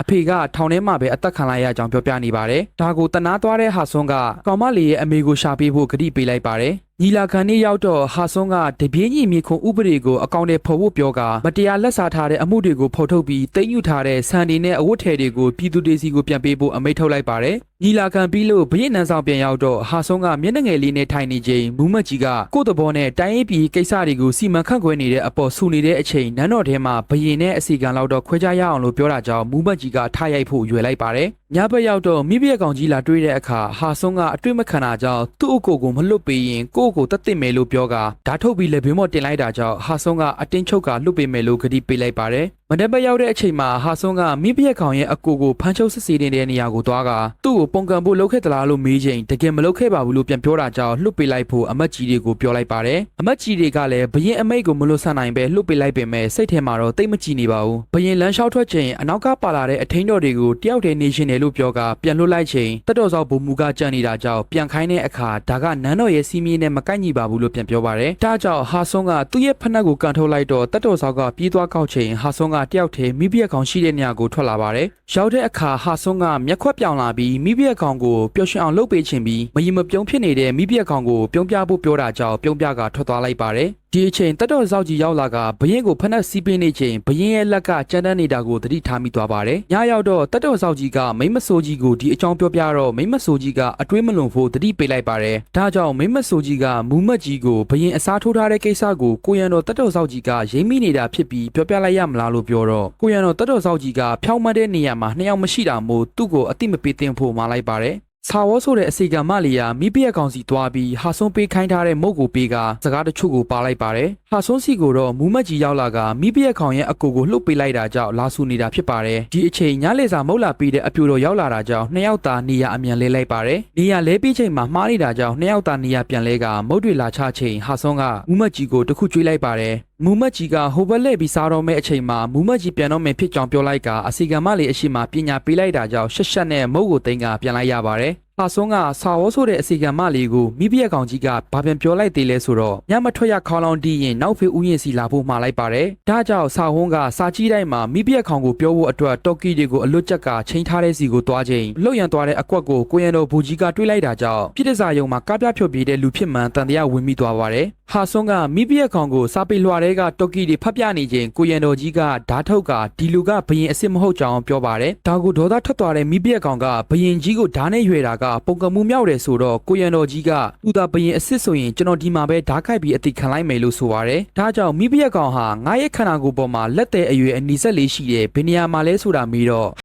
အဖေကထောင်ထဲမှာပဲအသက်ခံလိုက်ရကြောင်းပြောပြနေပါတယ်။ဒါကိုတနာသွားတဲ့ဟာဆွန်းကကောင်မလေးရဲ့အမေကိုရှာပေးဖို့ကတိပေးလိုက်ပါတယ်။ညီလာခံနေ့ရောက်တော့ဟာဆွန်းကတပြေးညီမြေခွန်ဥပဒေကိုအကောင့်ထဲဖော်ဖို့ပြောကမတရားလက်စားထားတဲ့အမှုတွေကိုဖော်ထုတ်ပြီးတိတ်ညွထားတဲ့စံဒီနဲ့အဝတ်ထည်တွေကိုပြည်သူတွေစီကိုပြန်ပေးဖို့အမိန့်ထုတ်လိုက်ပါတယ်။ညီလာခံပြီးလို့ဘရင်နန်းဆောင်ပြန်ရောက်တော့ဟာဆွန်းကမျက်နှာငယ်လေးနဲ့ထိုင်နေချိန်မူမတ်ကြီးကကိုယ့်တဘောနဲ့တိုင်းရေးပြည်ကိစ္စတွေကိုစီမံခန့်ခွဲနေတဲ့အပေါ်ဆူနေတဲ့အချိန်နန်းတော်ထဲမှာဘရင်နဲ့အစီကံလောက်တော့ခွဲခြားရအောင်လို့ပြောတာကြောင့်မူမတ်ကြီးကထားရိုက်ဖို့ရွယ်လိုက်ပါတယ်။ညဘက်ရောက်တော့မိဖုရားကောင်ကြီးလာတွေ့တဲ့အခါဟာဆွန်းကအတွေ့မခံတာကြောင့်သူ့အကိုကိုမလွတ်ပေးရင်ကိုယ့်ကိုတတ်သိမယ်လို့ပြောကဓာတ်ထုတ်ပြီးလက်ဘင်းမော်တင်လိုက်တာကြောင့်ဟာဆွန်းကအတင်းချုပ်ကလွတ်ပေးမယ်လို့ကတိပေးလိုက်ပါတယ်။မနက်ဘက်ရောက်တဲ့အချိန်မှာဟာဆွန်းကမိဖုရားကောင်ရဲ့အကိုကိုဖမ်းချုပ်စစ်ဆေးနေတဲ့နေရာကိုသွားကသူ့ကိုပုံကံဖို့လုပ်ခဲ့သလားလို့မေးချိန်တကယ်မလုပ်ခဲ့ပါဘူးလို့ပြန်ပြောတာကြောင့်လွတ်ပေးလိုက်ဖို့အမတ်ကြီးတွေကိုပြောလိုက်ပါတယ်။အမတ်ကြီးတွေကလည်းဘရင်အမိတ်ကိုမလွတ်ဆန်နိုင်ပဲလွတ်ပေးလိုက်ပေမဲ့စိတ်ထဲမှာတော့တိတ်မကြည်နေပါဘူး။ဘရင်လမ်းလျှောက်ထွက်ချိန်အနောက်ကပါလာတဲ့အထင်းတော်တွေကိုတယောက်တည်းနေရှင်တယ်လို့ပြောကပြန်လွတ်လိုက်ချိန်တတော်စောက်ဘုံမူကကြံနေတာကြောင့်ပြန်ခိုင်းတဲ့အခါဒါကနန်းတော်ရဲ့စီးမင်းနဲ့မကိုက်ညီပါဘူးလို့ပြန်ပြောပါတယ်။ဒါကြောင့်ဟာဆွန်းကသူ့ရဲ့ဖက်နှက်ကိုကန်ထုတ်လိုက်တော့တတော်စောက်ကပြေးသွားကောက်ချိန်ဟာဆွန်းကတယောက်တည်းမိဖုရားကောင်ရှိတဲ့နေရာကိုထွက်လာပါတယ်။ရောက်တဲ့အခါဟာဆွန်းကမျက်ခွက်ပြောင်လာပြီးမိဖုရားကောင်ကိုပျော်ရွှင်အောင်လုပ်ပေးခြင်းပြီးမယီမပြုံးဖြစ်နေတဲ့မိဖုရားကောင်ကိုပြုံးပြဖို့ပြောတာကြောင့်ပြုံးပြကထွက်သွားလိုက်ပါတယ်။ဒီအချိန်တတော်စောက်ကြီးရောက်လာကဘရင်ကိုဖက်နှက်စီးပေးနေချိန်ဘရင်ရဲ့လက်ကကြမ်းတမ်းနေတာကိုသတိထားမိသွားပါတယ်။ညရောက်တော့တတော်စောက်ကြီးကမိမဆိုးကြီးကိုဒီအကြောင်းပြောပြတော့မိမဆိုးကြီးကအတွေးမလွန်ဖို့သတိပေးလိုက်ပါတယ်။ဒါကြောင့်မိမဆိုးကြီးကမူမတ်ကြီးကိုဘရင်အစားထိုးထားတဲ့ကိစ္စကိုကိုရန်တော်တတော်စောက်ကြီးကရိမ့်မိနေတာဖြစ်ပြီးပြောပြလိုက်ရမလားလို့ပြောတော့ကိုရန်တော်တတော်စောက်ကြီးကဖြောင်းမတဲ့နေရာမှာနှစ်ယောက်မရှိတာမို့သူ့ကိုအတိမပေးသင့်ဖို့မှားလိုက်ပါတယ်။ဆာဝေါဆိုတဲ့အစီကံမလီယာမိဖုရားကောင်စီသွားပြီးဟာဆွန်းပေးခိုင်းထားတဲ့မုတ်ကိုပေးကစကားတချို့ကိုပါလိုက်ပါတယ်။ဟာဆွန်းစီကိုတော့မူမတ်ကြီးရောက်လာကမိဖုရားကောင်ရဲ့အကိုကိုလှုပ်ပေးလိုက်တာကြောင့်လာဆူနေတာဖြစ်ပါတယ်။ဒီအချိန်ညလေစာမုတ်လာပေးတဲ့အပြိုတော်ရောက်လာတာကြောင့်နှစ်ယောက်သာနေရအမြန်လဲလိုက်ပါတယ်။နေရလဲပြီးချိန်မှာမှားနေတာကြောင့်နှစ်ယောက်သာနေရပြန်လဲကမုတ်တွေလာချချိန်ဟာဆွန်းကမူမတ်ကြီးကိုတခုကျွေးလိုက်ပါတယ်။မူမတ်ကြီးကဟိုဘက်လှည့်ပြီးစားတော့မဲ့အချိန်မှာမူမတ်ကြီးပြန်တော့မယ်ဖြစ်ကြောင်းပြောလိုက်ကအစီကံမလေးအရှိမပညာပေးလိုက်တာကြောင့်ရှက်ရှက်နဲ့မုတ်ကိုသိမ်းကပြန်လိုက်ရပါတယ်။ဟာဆွန်းကဆာဝေါဆိုတဲ့အစီကံမလေးကိုမိဖုရားကောင်ကြီးကဘာပြန်ပြောလိုက်သေးလဲဆိုတော့ညမထွက်ရခေါင်းလောင်းတီးရင်နောက်ဖေးဥယျာဉ်စီလာဖို့မှာလိုက်ပါတယ်။ဒါကြောင့်ဆာဝန်းကစာကြီးတိုင်းမှာမိဖုရားကောင်ကိုပြောဖို့အတွက်တော်ကီတွေကိုအလွတ်ကျက်ကချိန်ထားတဲ့စီကိုသွားချိန်လှုပ်ရန်သွားတဲ့အကွက်ကိုကိုရန်တော်ဘူကြီးကတွေးလိုက်တာကြောင့်ပြစ်ဒစာယုံမှာကားပြဖြုတ်ပြေးတဲ့လူဖြစ်မှန်တန်တရားဝင်မိသွားပါတယ်။ဟာဆွန်းကမိဖုရားကောင်ကိုစာပေလွှာတွေကတော်ကီတွေဖတ်ပြနေချိန်ကိုရန်တော်ကြီးကဓာတ်ထုတ်ကဒီလူကဘရင်အစ်စ်မဟုတ်ကြောင်းပြောပါတယ်။ဒါကိုဒေါသထွက်သွားတဲ့မိဖုရားကောင်ကဘရင်ကြီးကိုဓာတ်နဲ့ရွယ်တာကပုံကမှုမြောက်တယ်ဆိုတော့ကိုရန်တော်ကြီးကသူသာဘရင်အစ်စ်ဆိုရင်ကျွန်တော်ဒီမှာပဲဓာတ်ခိုက်ပြီးအတိခံလိုက်မယ်လို့ဆိုပါတယ်။ဒါကြောင့်မိဖုရားကောင်ဟာငါရဲ့ခန္ဓာကိုယ်ပေါ်မှာလက်သေးအရွယ်အနီးစက်လေးရှိတဲ့ဘယ်နေရာမှာလဲဆိုတာမေးတော့